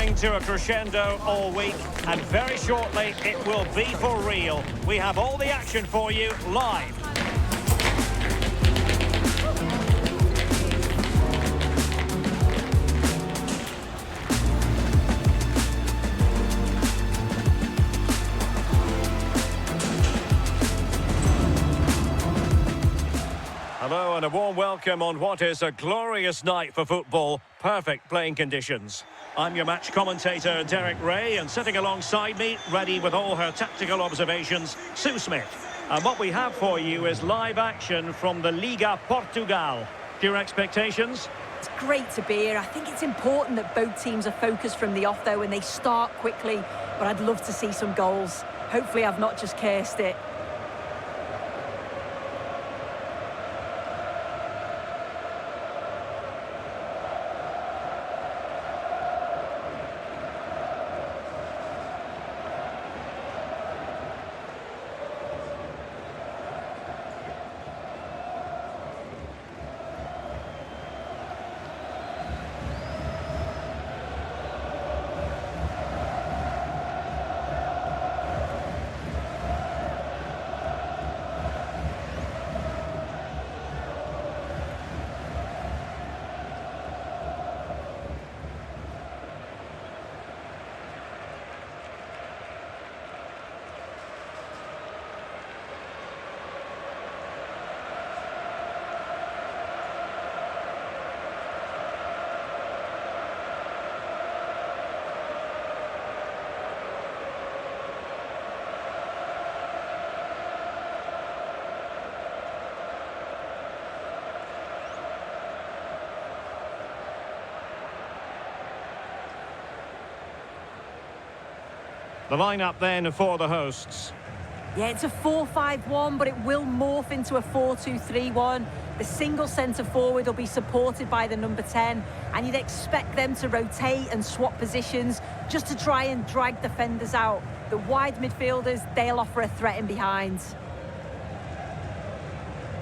building to a crescendo all week, and very shortly it will be for real. We have all the action for you live. Hello and a warm welcome on what is a glorious night for football. Perfect playing conditions. I'm your match commentator, Derek Ray, and sitting alongside me, ready with all her tactical observations, Sue Smith. And what we have for you is live action from the Liga Portugal. Your expectations? It's great to be here. I think it's important that both teams are focused from the off, though, and they start quickly. But I'd love to see some goals. Hopefully I've not just cursed it. The lineup then for the hosts. Yeah, it's a 4-5-1, but it will morph into a 4-2-3-1. The single centre-forward will be supported by the number 10, and you'd expect them to rotate and swap positions just to try and drag defenders out. The wide midfielders, they'll offer a threat in behind.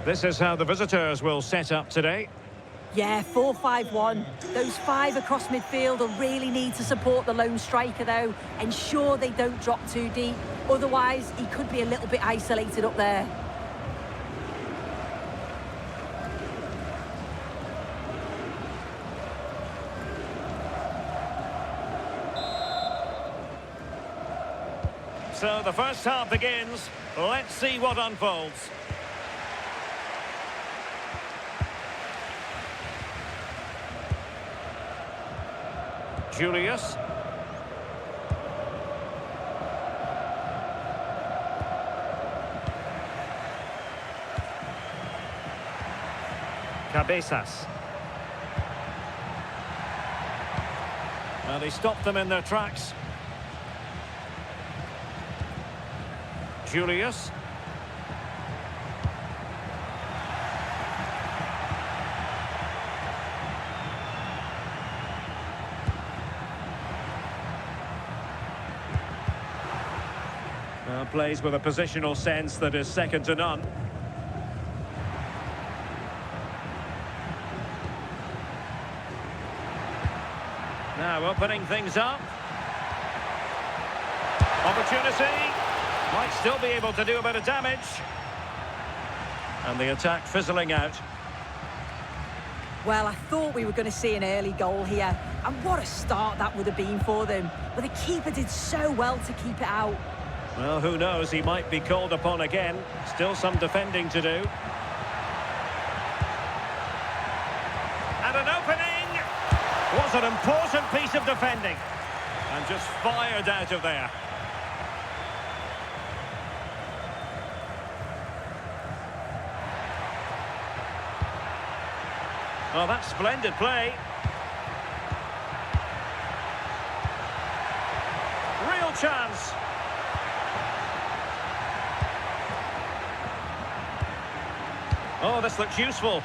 This is how the visitors will set up today. Yeah, 4-5-1. Those five across midfield will really need to support the lone striker, though. Ensure they don't drop too deep. Otherwise, he could be a little bit isolated up there. So the first half begins. Let's see what unfolds. Juilius. Cabezas. Well, they stopped them in their tracks. Juilius. Plays with a positional sense that is second to none. Now opening things up. Opportunity. Might still be able to do a bit of damage. And the attack fizzling out. Well, I thought we were going to see an early goal here. And what a start that would have been for them. But the keeper did so well to keep it out. Well, who knows? He might be called upon again. Still some defending to do. And an opening! Was an important piece of defending. And just fired out of there. Well, that's splendid play. Real chance. Oh, this looks useful.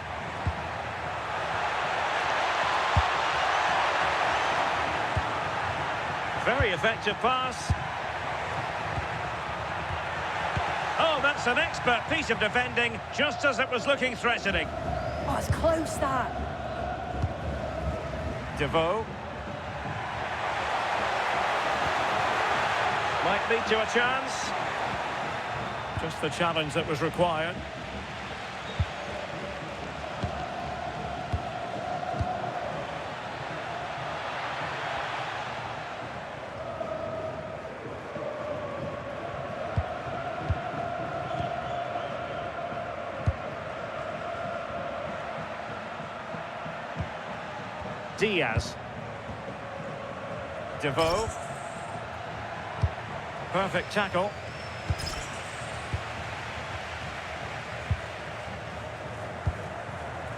Very effective pass. Oh, that's an expert piece of defending, just as it was looking threatening. Oh, it's close, that. Devoe. Might lead to a chance. Just the challenge that was required. Diaz. Devoe. Perfect tackle.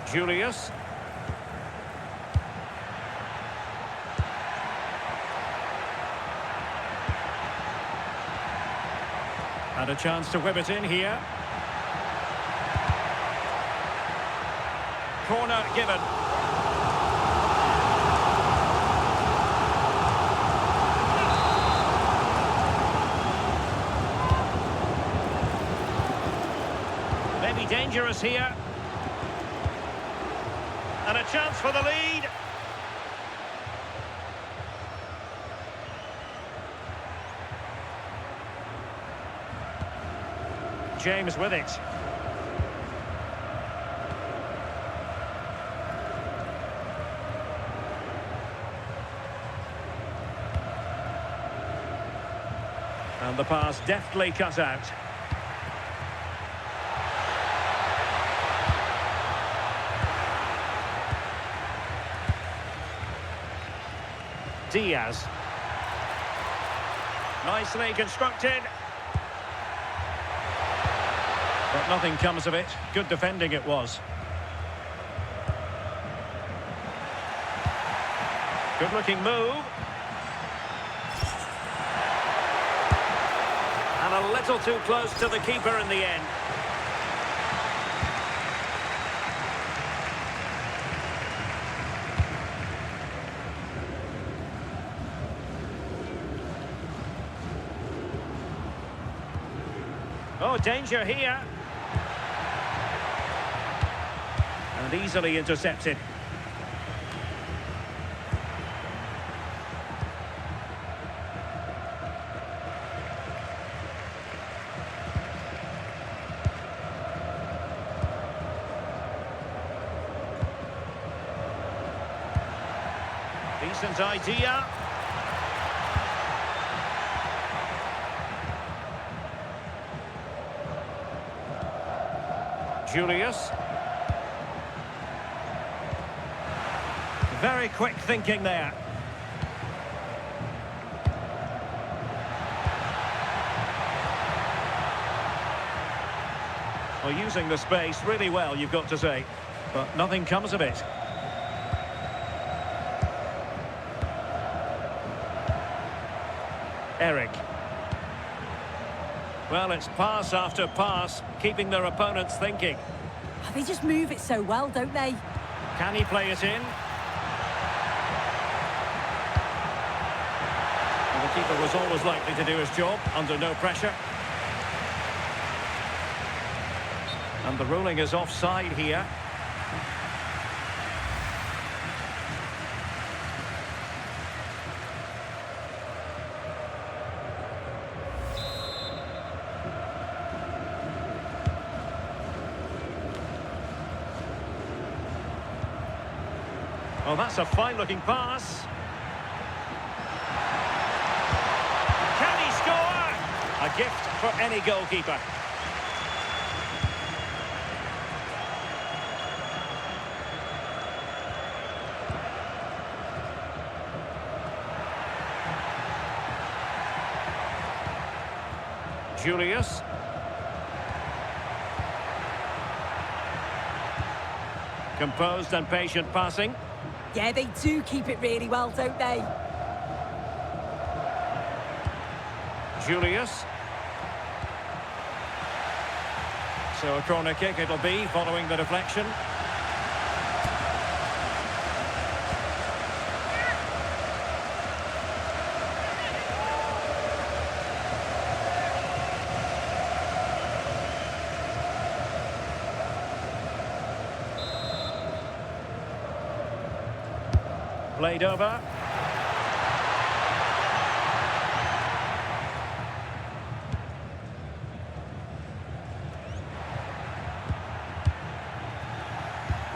Juilius. And a chance to whip it in here. Corner given. Maybe dangerous here. And a chance for the lead. James with it. And the pass deftly cut out. Diaz. Nicely constructed. But nothing comes of it. Good defending it was. Good looking move. And a little too close to the keeper in the end. Oh, danger here. And easily intercepted. Decent idea. Juilius. Very quick thinking there. Well, using the space really well, you've got to say. But nothing comes of it. Eric. Well, it's pass after pass, keeping their opponents thinking. They just move it so well, don't they? Can he play it in? And the keeper was always likely to do his job, under no pressure. And the ruling is offside here. Oh, that's a fine-looking pass. Can he score? A gift for any goalkeeper. Juilius. Composed and patient passing. Yeah, they do keep it really well, don't they? Juilius. So a corner kick it'll be, following the deflection. Played over.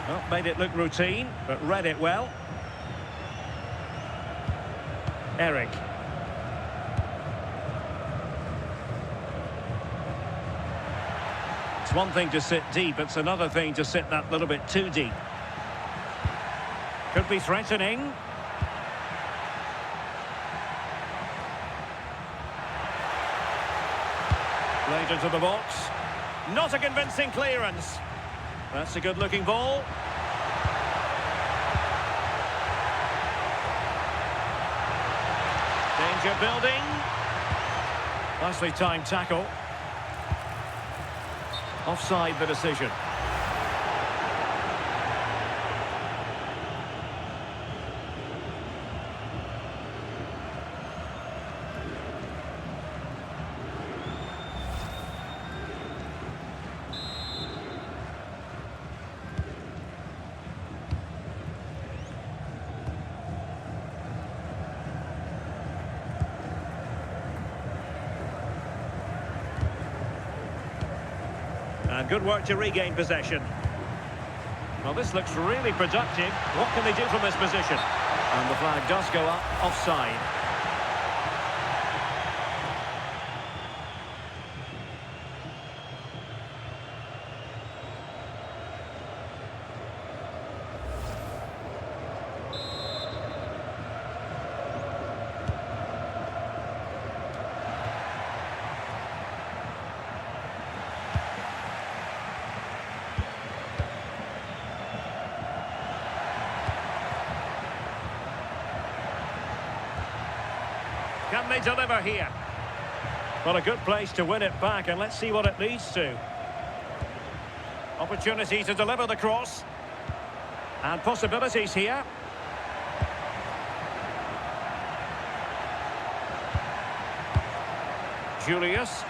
Well, made it look routine, but read it well. Eric. It's one thing to sit deep, it's another thing to sit that little bit too deep. Could be threatening. Played into the box. Not a convincing clearance. That's a good-looking ball. Danger building. Nicely timed tackle. Offside the decision. And good work to regain possession. Well, this looks really productive. What can they do from this position? And the flag does go up, offside. Can they deliver here? Well, a good place to win it back, and let's see what it leads to. Opportunity to deliver the cross. And possibilities here. Juilius.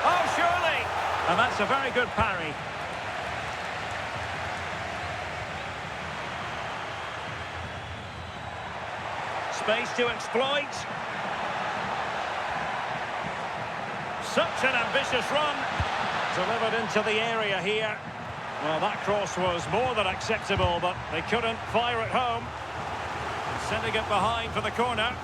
Oh, surely! And that's a very good parry. Space to exploit. Such an ambitious run. Delivered into the area here. Well, that cross was more than acceptable, but they couldn't fire it home. Sending it behind for the corner.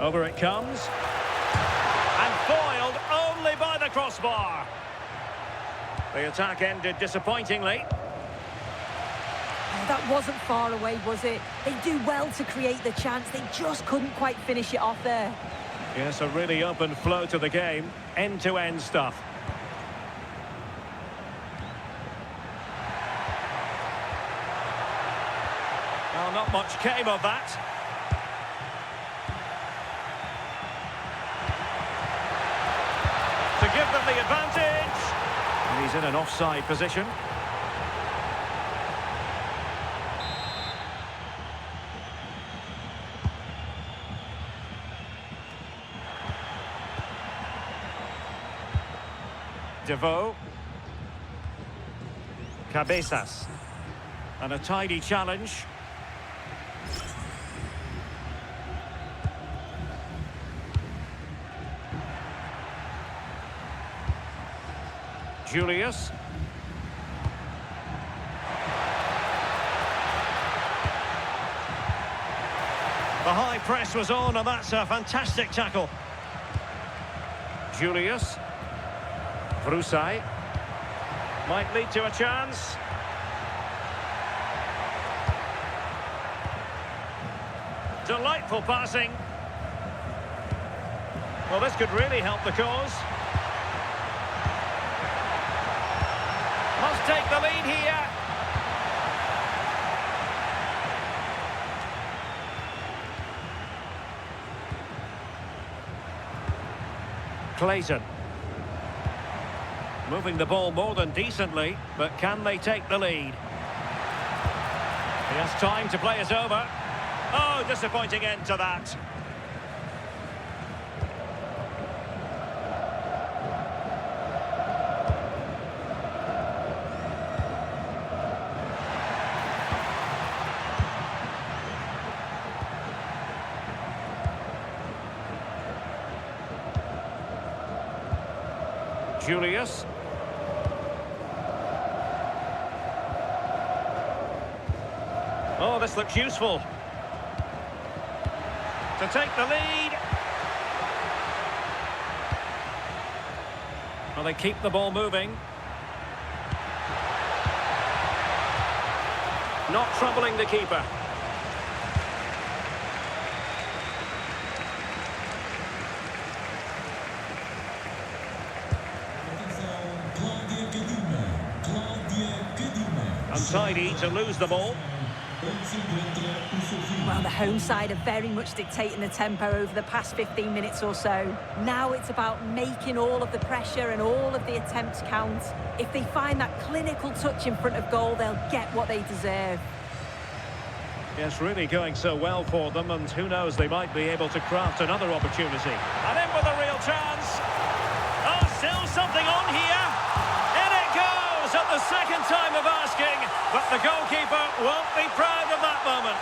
Over it comes. And foiled only by the crossbar. The attack ended disappointingly. Oh, that wasn't far away, was it? They do well to create the chance. They just couldn't quite finish it off there. Yes, a really open flow to the game. End-to-end stuff. Well, not much came of that. To give them the advantage. And he's in an offside position. Devoe. Cabezas. And a tidy challenge. Juilius. The high press was on, and that's a fantastic tackle. Juilius. Vrusai. Might lead to a chance. Delightful passing. Well, this could really help the cause. Must take the lead here. Clayton. Moving the ball more than decently, but can they take the lead? He has time to play it over. Oh, disappointing end to that. Juilius. Oh, this looks useful. To take the lead. Well, they keep the ball moving. Not troubling the keeper. Untidy to lose the ball. Well, the home side are very much dictating the tempo over the past 15 minutes or so. Now it's about making all of the pressure and all of the attempts count. If they find that clinical touch in front of goal, they'll get what they deserve. Yes, really going so well for them, and who knows, they might be able to craft another opportunity. And in with a real chance. Oh, still something on here. In it goes at the second time of asking, but the goalkeeper won't be proud of that moment.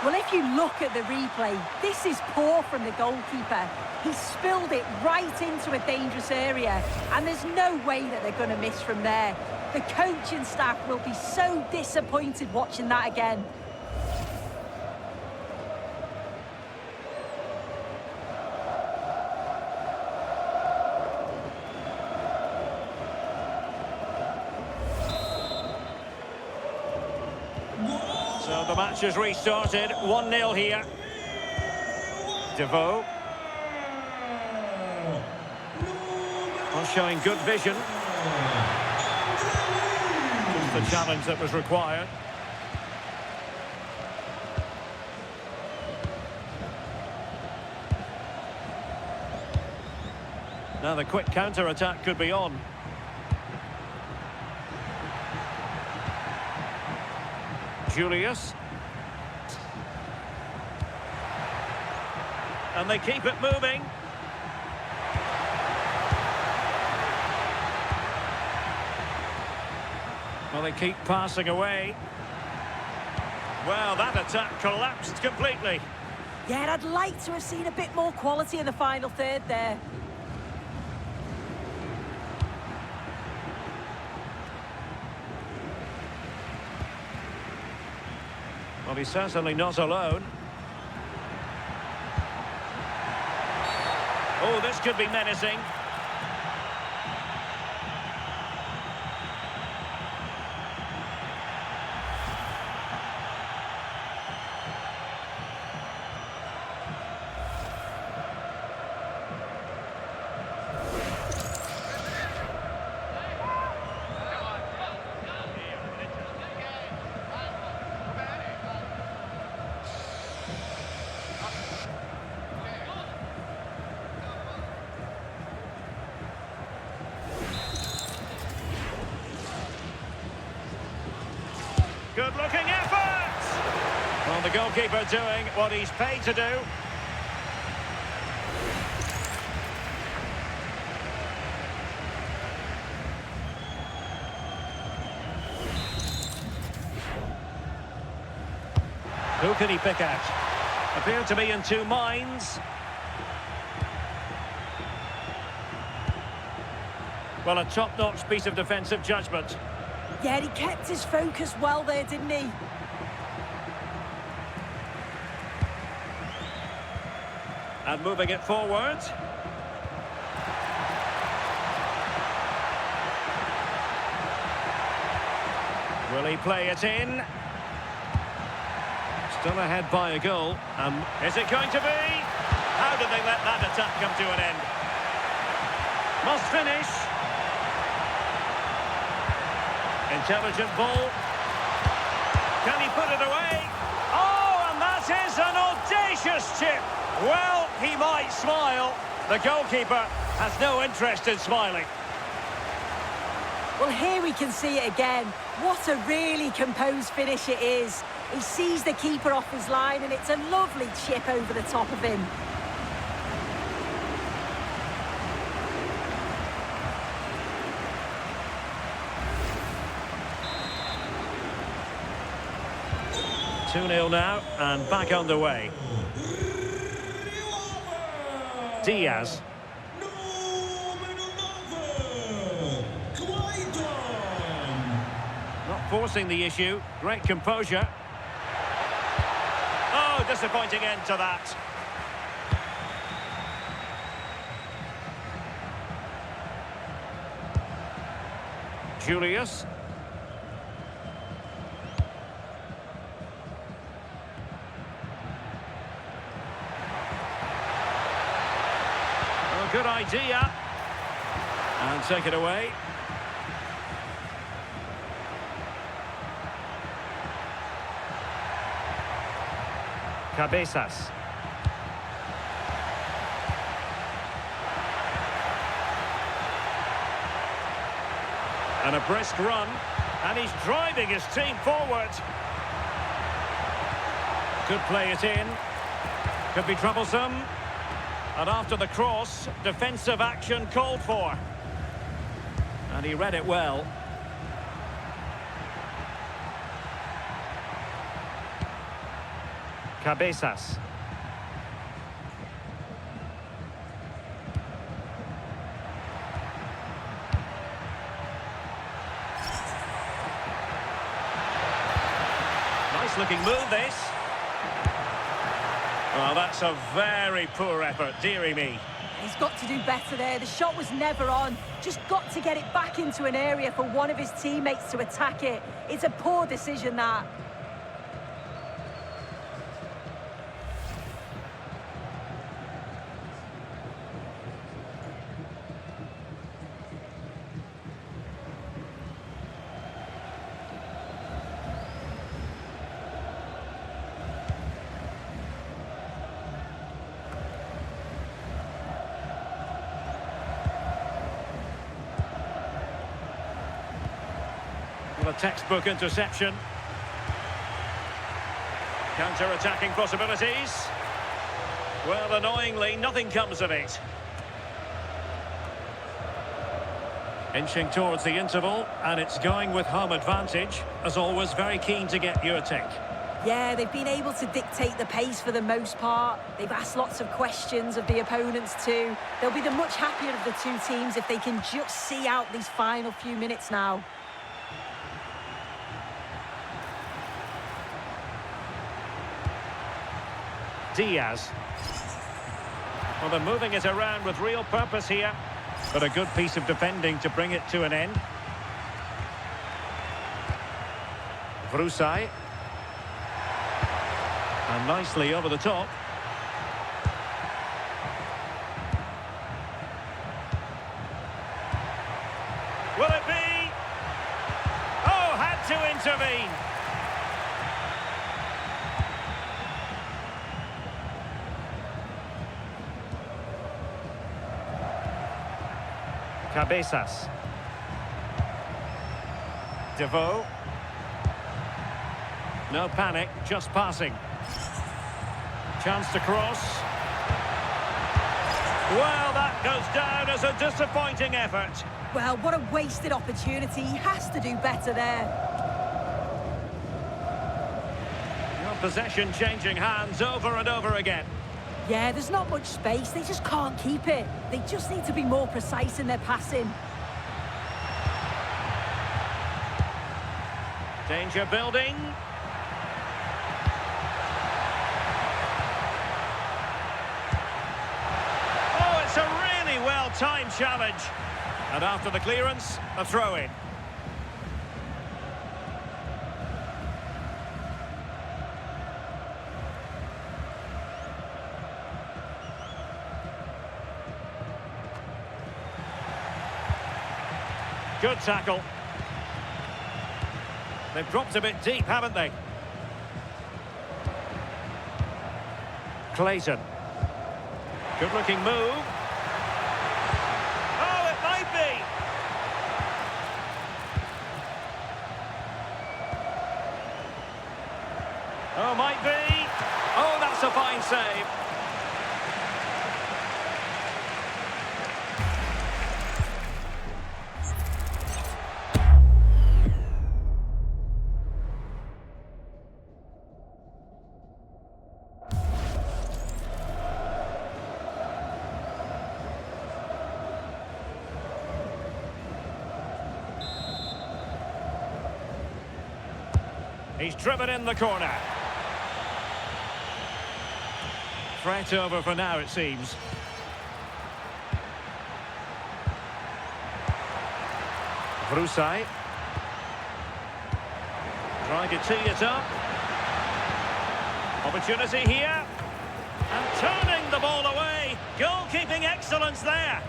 Well, if you look at the replay, this is poor from the goalkeeper. He spilled it right into a dangerous area, and there's no way that they're going to miss from there. The coaching staff will be so disappointed watching that again. So the match has restarted, 1-0 here. Devoe. Well, showing good vision. Just the challenge that was required. Now the quick counter-attack could be on. Juilius. And they keep it moving. Well, they keep passing away. Well, that attack collapsed completely. Yeah, I'd like to have seen a bit more quality in the final third there. Well, he's certainly not alone. Oh, this could be menacing. Good-looking effort! Well, the goalkeeper doing what he's paid to do. Who can he pick out? Appear to be in two minds. Well, a top-notch piece of defensive judgment. Yeah, he kept his focus well there, didn't he? And moving it forward. Will he play it in? Still ahead by a goal. Is it going to be? How did they let that attack come to an end? Must finish. Intelligent ball. Can he put it away? Oh, and that is an audacious chip. Well, he might smile. The goalkeeper has no interest in smiling. Well, here we can see it again. What a really composed finish it is. He sees the keeper off his line, and it's a lovely chip over the top of him. 2-0 now, and back underway. Diaz. Not forcing the issue. Great composure. Oh, disappointing end to that. Juilius. Oh, good idea. And take it away. Cabezas. And a brisk run, and he's driving his team forward. Could play it in. Could be troublesome. And after the cross, defensive action called for. And he read it well. Cabezas. Nice looking move, this. Well, that's a very poor effort, dearie me. He's got to do better there. The shot was never on. Just got to get it back into an area for one of his teammates to attack it. It's a poor decision, that. Well, a textbook interception. Counter-attacking possibilities. Well, annoyingly, nothing comes of it. Inching towards the interval, and it's going with home advantage. As always, very keen to get your take. Yeah, they've been able to dictate the pace for the most part. They've asked lots of questions of the opponents too. They'll be the much happier of the two teams if they can just see out these final few minutes now. Diaz. Well, they're moving it around with real purpose here, but a good piece of defending to bring it to an end. Vrusai. And nicely over the top. Will it be? Oh, had to intervene. Cabezas. Devoe. No panic, just passing. Chance to cross. Well, that goes down as a disappointing effort. Well, what a wasted opportunity. He has to do better there. Your possession changing hands over and over again. Yeah, there's not much space. They just can't keep it. They just need to be more precise in their passing. Danger building. Oh, it's a really well-timed challenge. And after the clearance, a throw-in. Good tackle. They've dropped a bit deep, haven't they? Clayton. Good-looking move. Oh, it might be. Oh, might be. Oh, that's a fine save. He's driven in the corner. Threat over for now, it seems. Vrusai. Trying to tee it up. Opportunity here. And turning the ball away. Goalkeeping excellence there.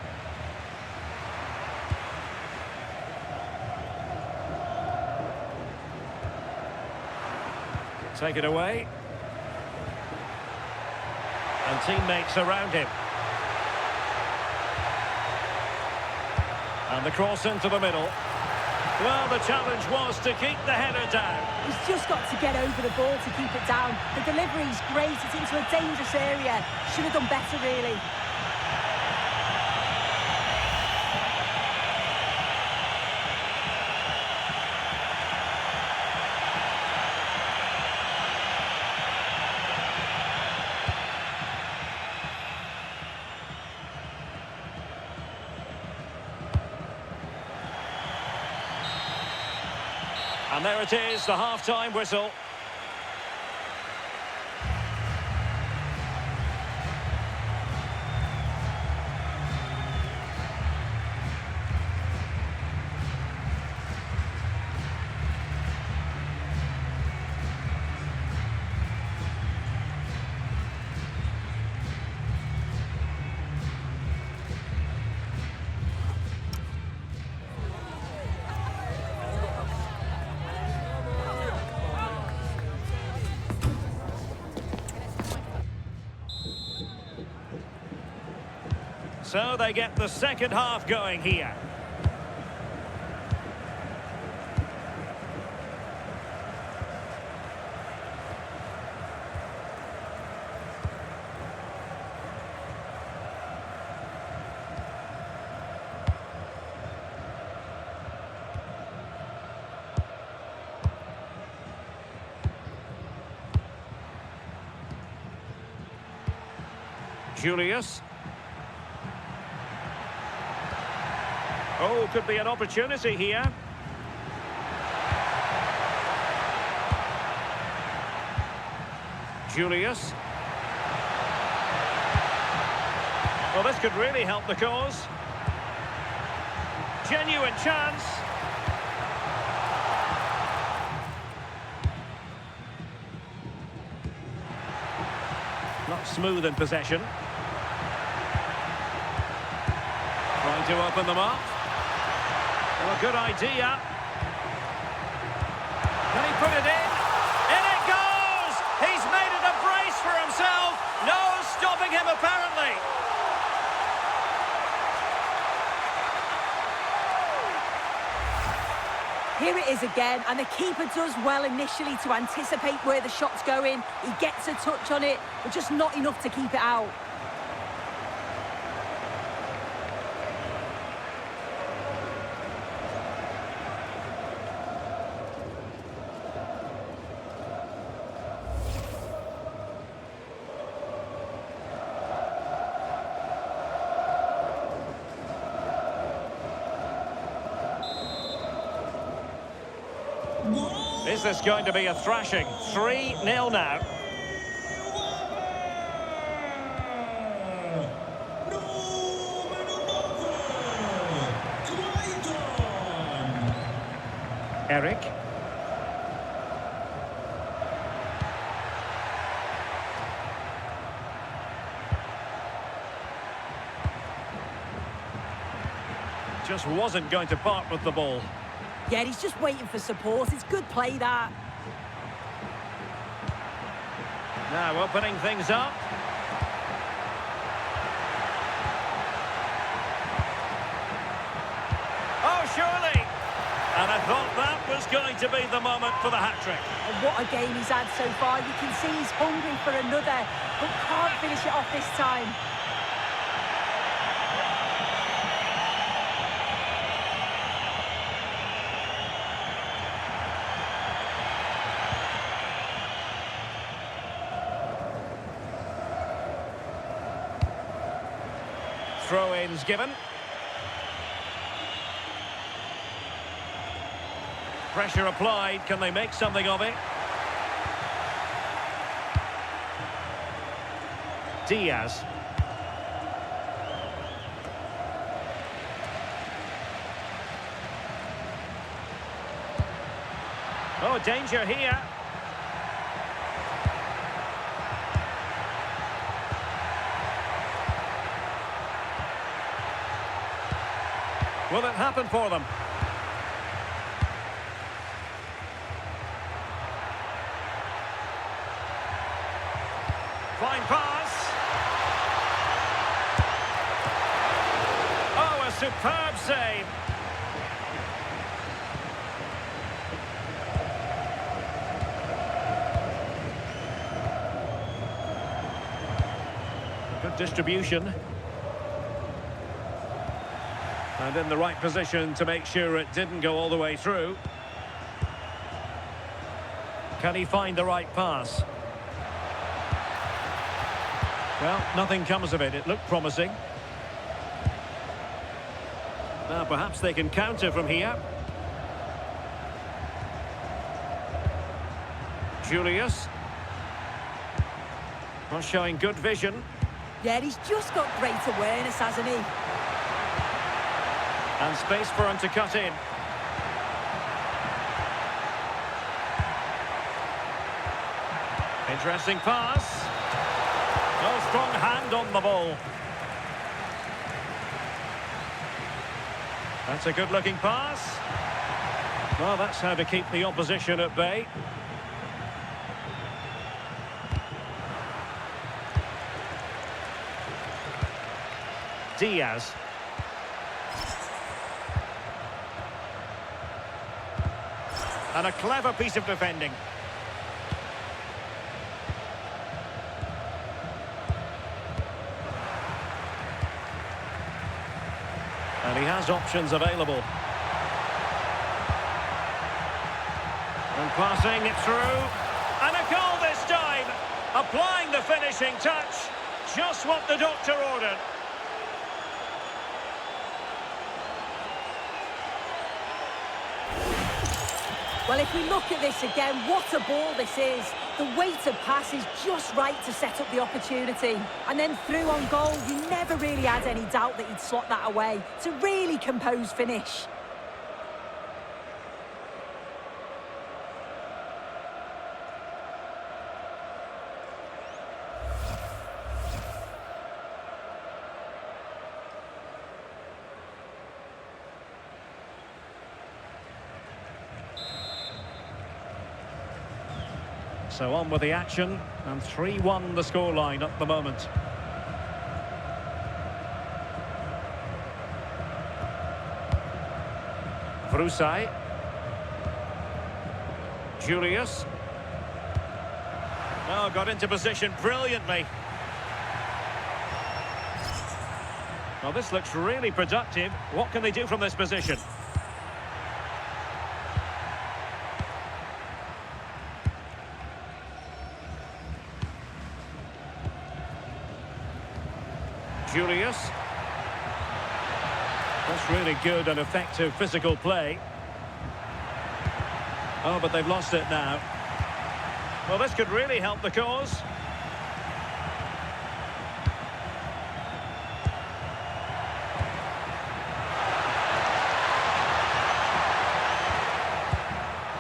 Take it away. And teammates around him. And the cross into the middle. Well, the challenge was to keep the header down. He's just got to get over the ball to keep it down. The delivery's great. It's into a dangerous area. Should have done better, really. And there it is, the half-time whistle. So they get the second half going here. Juilius. Oh, could be an opportunity here. Juilius. Well, this could really help the cause. Genuine chance. Not smooth in possession. Trying to open them up. Well, a good idea. Can he put it in? In it goes! He's made it a brace for himself. No stopping him, apparently. Here it is again, and the keeper does well initially to anticipate where the shot's going. He gets a touch on it, but just not enough to keep it out. Is this going to be a thrashing? 3-0 now. Eric. Just wasn't going to part with the ball. Yeah, he's just waiting for support. It's good play, that. Now opening things up. Oh, surely! And I thought that was going to be the moment for the hat-trick. And what a game he's had so far. You can see he's hungry for another, but can't finish it off this time. Throw-ins given. Pressure applied. Can they make something of it? Diaz. Oh, danger here. Will it happen for them? Fine pass. Oh, a superb save. Good distribution. And in the right position to make sure it didn't go all the way through. Can he find the right pass? Well, nothing comes of it. It looked promising. Now, perhaps they can counter from here. Juilius. Not showing good vision. Yeah, he's just got great awareness, hasn't he? And space for him to cut in. Interesting pass. No strong hand on the ball. That's a good-looking pass. Well, that's how to keep the opposition at bay. Diaz. And a clever piece of defending. And he has options available. And passing it through. And a goal this time. Applying the finishing touch. Just what the doctor ordered. Well, if we look at this again, what a ball this is. The weighted pass is just right to set up the opportunity. And then through on goal, you never really had any doubt that he'd slot that away. It's a really composed finish. So on with the action, and 3-1 the scoreline at the moment. Vrusai. Juilius. Oh, got into position brilliantly. Well, this looks really productive. What can they do from this position? Juilius. That's really good and effective physical play. Oh, but they've lost it now. Well, this could really help the cause.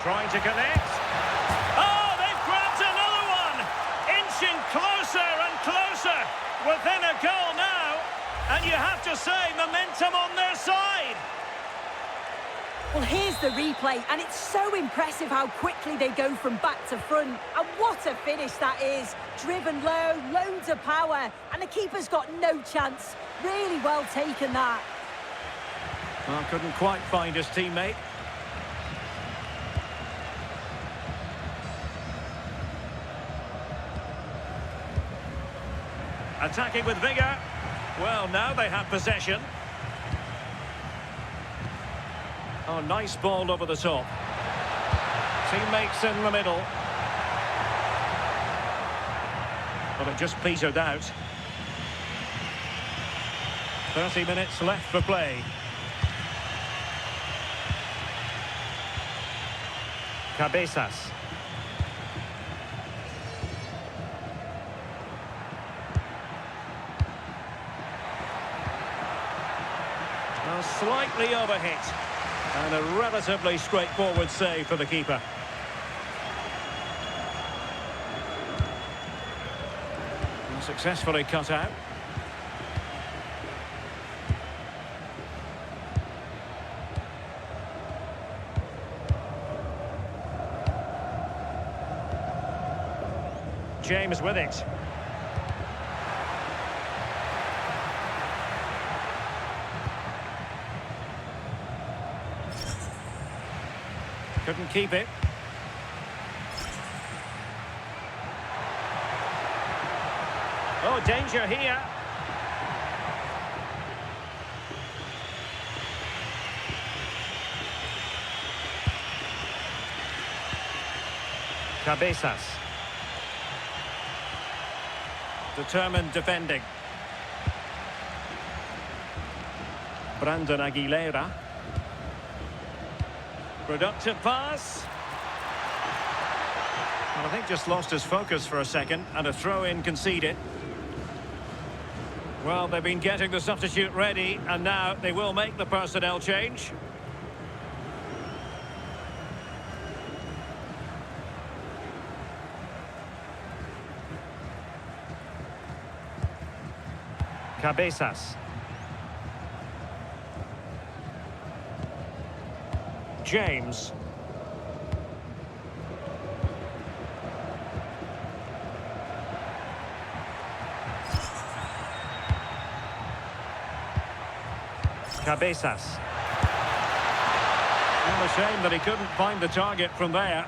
Trying to connect. Oh, they've grabbed another one! Inching closer and closer. Within a goal now. And you have to say, momentum on their side. Well, here's the replay, and it's so impressive how quickly they go from back to front. And what a finish that is. Driven low, loads of power, and the keeper's got no chance. Really well taken, that. Well, couldn't quite find his teammate. Attacking with vigour. Well, now they have possession. Oh, nice ball over the top. Teammates in the middle. Well, it just petered out. 30 minutes left for play. Cabezas. Slightly overhit. And a relatively straightforward save for the keeper. And successfully cut out. James with it. Couldn't keep it. Oh, danger here. Cabezas. Determined defending. Brandon Aguilera. Productive pass. Well, I think just lost his focus for a second, and a throw-in conceded. Well, they've been getting the substitute ready, and now they will make the personnel change. Cabezas. James. Cabezas. Well, a shame that he couldn't find the target from there.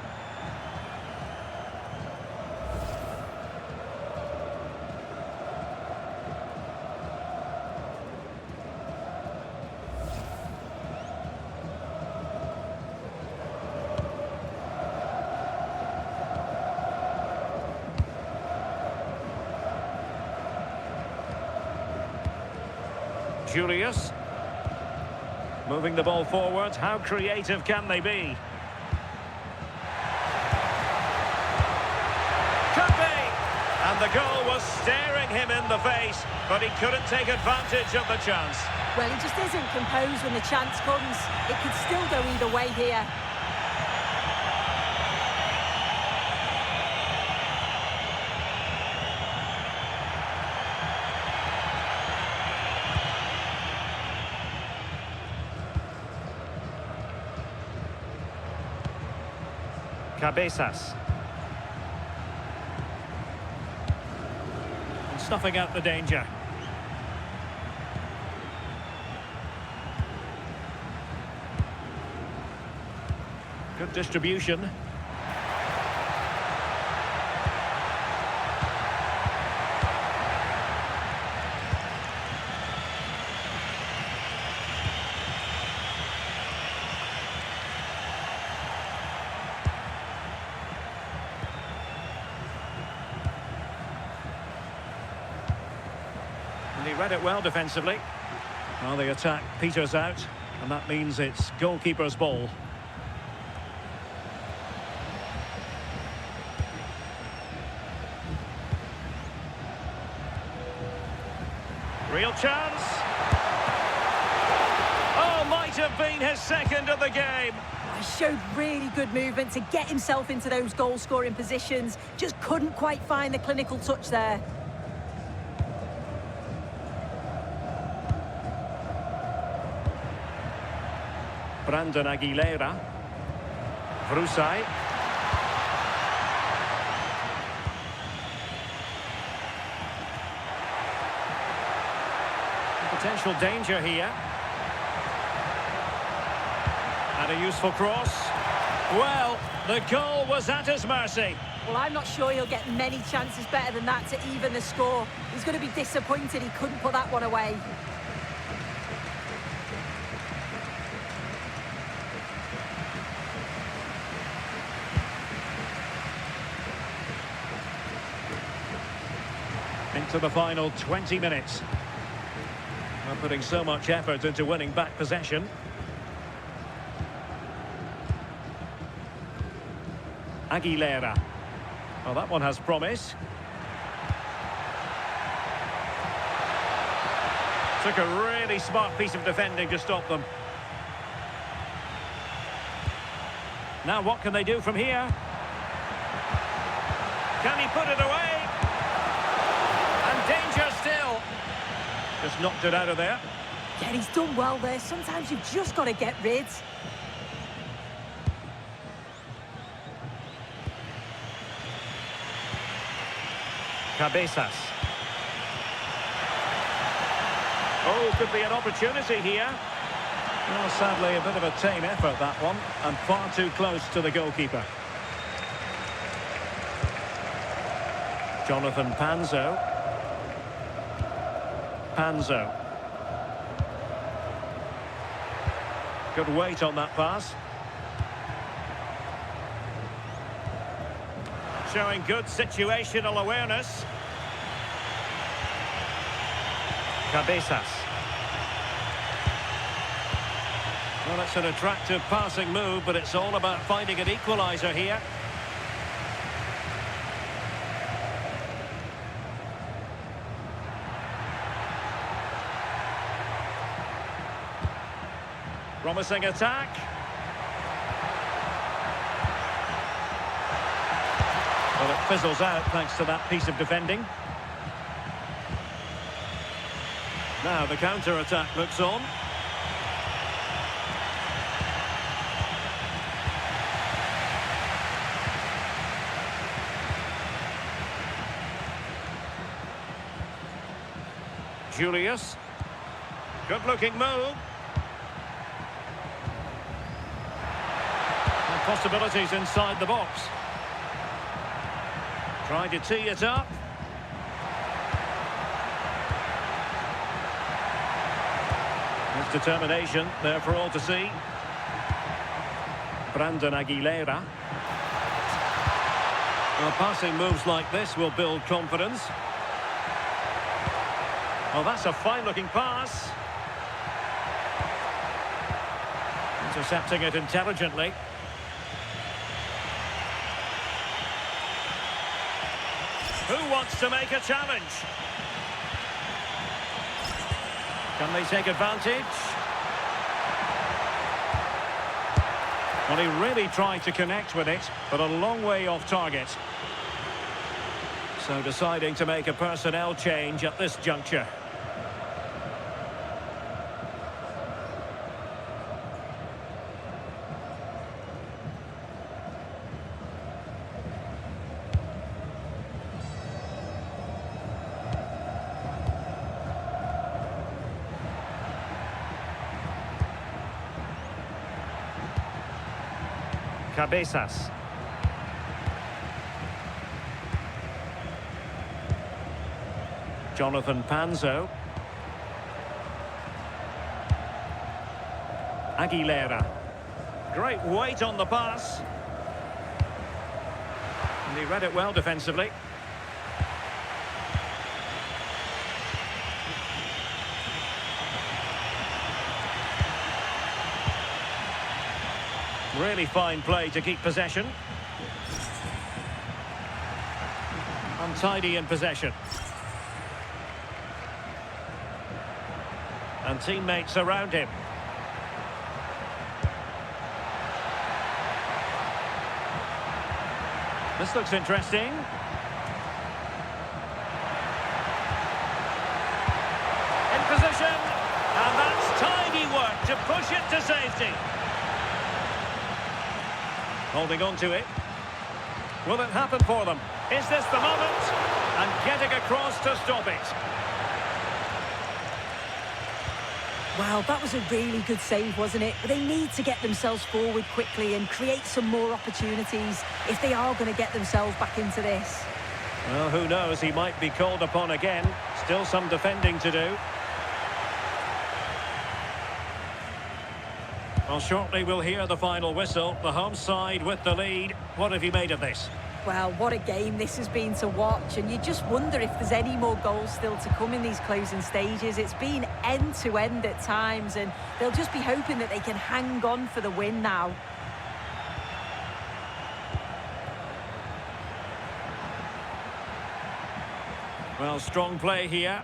Juilius. Moving the ball forward. How creative can they be? Could be! And the goal was staring him in the face, but he couldn't take advantage of the chance. Well, he just isn't composed when the chance comes. It could still go either way here. Cabezas. And snuffing out the danger. Good distribution. And he read it well defensively. Well, the attack peters out, and that means it's goalkeeper's ball. Real chance. Oh, might have been his second of the game. He showed really good movement to get himself into those goal-scoring positions. Just couldn't quite find the clinical touch there. Brandon Aguilera. Vrusai. Potential danger here. And a useful cross. Well, the goal was at his mercy. Well, I'm not sure he'll get many chances better than that to even the score. He's going to be disappointed he couldn't put that one away. Into the final 20 minutes. We're putting so much effort into winning back possession. Aguilera. Well, that one has promise. Took a really smart piece of defending to stop them. Now what can they do from here? Can he put it away? And danger still. Just knocked it out of there. Yeah, he's done well there. Sometimes you've just got to get rid. Cabezas. Oh, could be an opportunity here. Well, sadly, a bit of a tame effort, that one, and far too close to the goalkeeper. Jonathan Panzo. Panzo. Good weight on that pass. Showing good situational awareness. Cabezas. Well, it's an attractive passing move, but it's all about finding an equaliser here. Promising attack. Well, it fizzles out thanks to that piece of defending. Now the counter-attack looks on. Juilius. Good-looking move. And possibilities inside the box. Trying to tee it up. His determination there for all to see. Brandon Aguilera. Well, passing moves like this will build confidence. Well, that's a fine-looking pass. Intercepting it intelligently. Who wants to make a challenge? Can they take advantage? Well, he really tried to connect with it, but a long way off target. So deciding to make a personnel change at this juncture. Cabezas. Jonathan Panzo. Aguilera. Great weight on the pass. And he read it well defensively. Really fine play to keep possession. Untidy in possession. And teammates around him. This looks interesting. In position. And that's tidy work to push it to safety. Holding on to it. Will it happen for them? Is this the moment? And getting across to stop it. Wow, that was a really good save, wasn't it? But they need to get themselves forward quickly and create some more opportunities if they are going to get themselves back into this. Well, who knows? He might be called upon again. Still some defending to do. Well, shortly we'll hear the final whistle. The home side with the lead. What have you made of this? Well, what a game this has been to watch, and you just wonder if there's any more goals still to come in these closing stages. It's been end-to-end at times, and they'll just be hoping that they can hang on for the win now. Well, strong play here.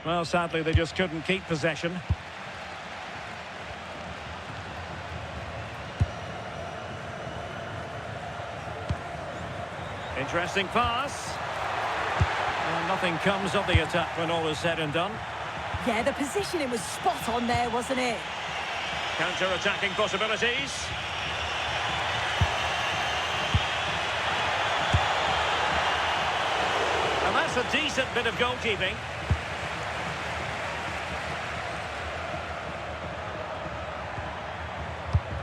Well, sadly, they just couldn't keep possession. Interesting pass. Well, nothing comes of the attack when all is said and done. Yeah, the positioning was spot on there, wasn't it? Counter-attacking possibilities. And that's a decent bit of goalkeeping.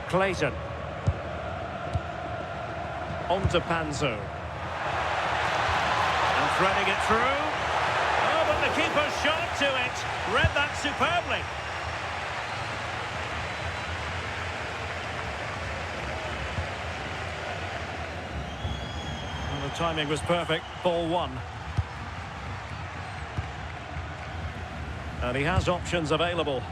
Clayton. On to Panzo. And threading it through. Oh, but the keeper shot to it. Read that superbly. Well, the timing was perfect. Ball one. And he has options available.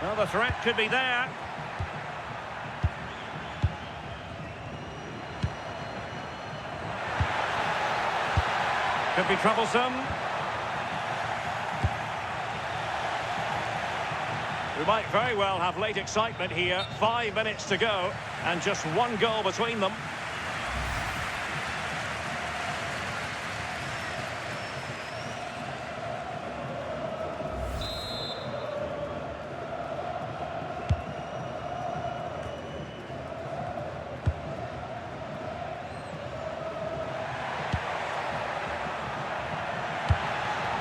Well, the threat could be there. Could be troublesome. We might very well have late excitement here. 5 minutes to go and just one goal between them.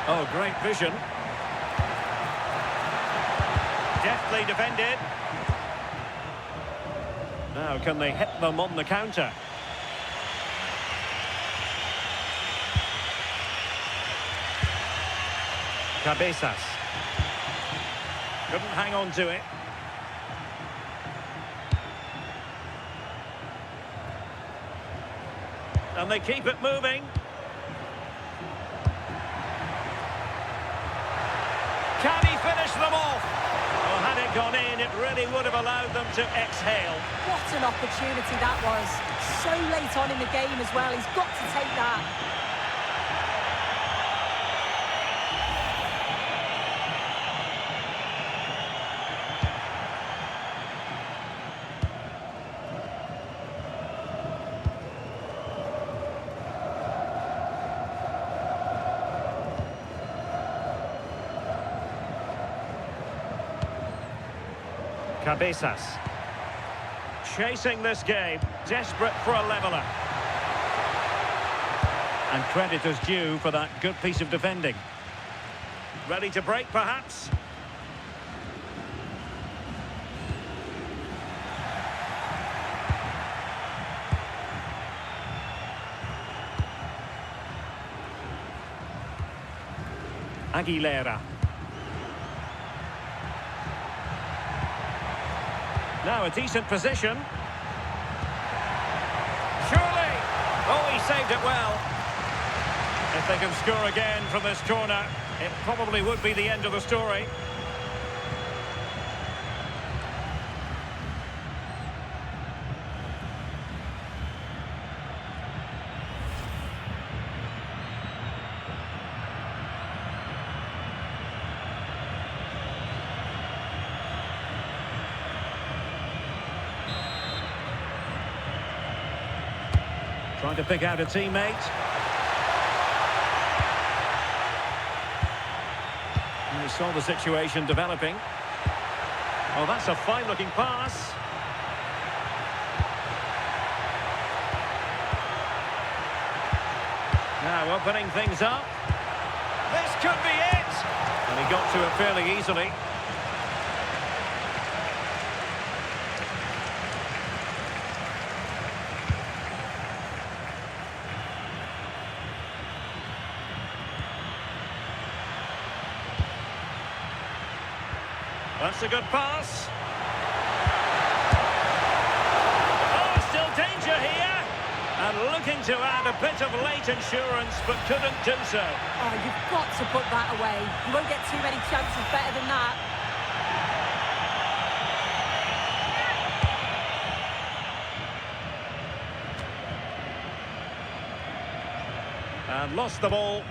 Oh, great vision. Deftly defended. Now, can they hit them on the counter? Cabezas. Couldn't hang on to it. And they keep it moving. Can he finish them off? Well, had it gone in, it really would have allowed them to exhale. What an opportunity that was. So late on in the game as well. He's got to take that. Cabezas. Chasing this game, desperate for a leveller. And credit is due for that good piece of defending. Ready to break, perhaps? Aguilera. Now a decent position. Surely! Oh, he saved it well. If they can score again from this corner, it probably would be the end of the story. Trying to pick out a teammate. And we saw the situation developing. Oh, that's a fine-looking pass. Now opening things up. This could be it! And he got to it fairly easily. That's a good pass. Oh, still danger here. And looking to add a bit of late insurance, but couldn't do so. Oh, you've got to put that away. You won't get too many chances better than that. And lost the ball.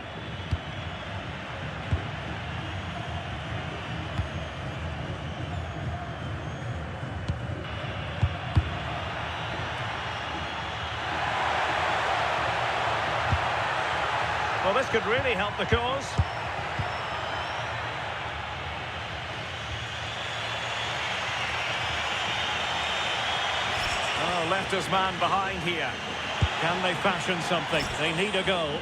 Well, this could really help the cause. Oh, left his man behind here. Can they fashion something? They need a goal.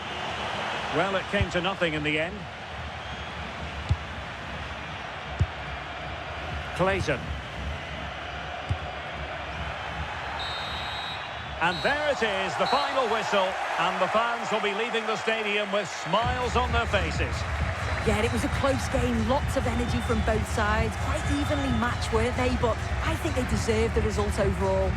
Well, it came to nothing in the end. Clayton. And there it is, the final whistle, and the fans will be leaving the stadium with smiles on their faces. Yeah, it was a close game, lots of energy from both sides, quite evenly matched, weren't they? But I think they deserved the result overall.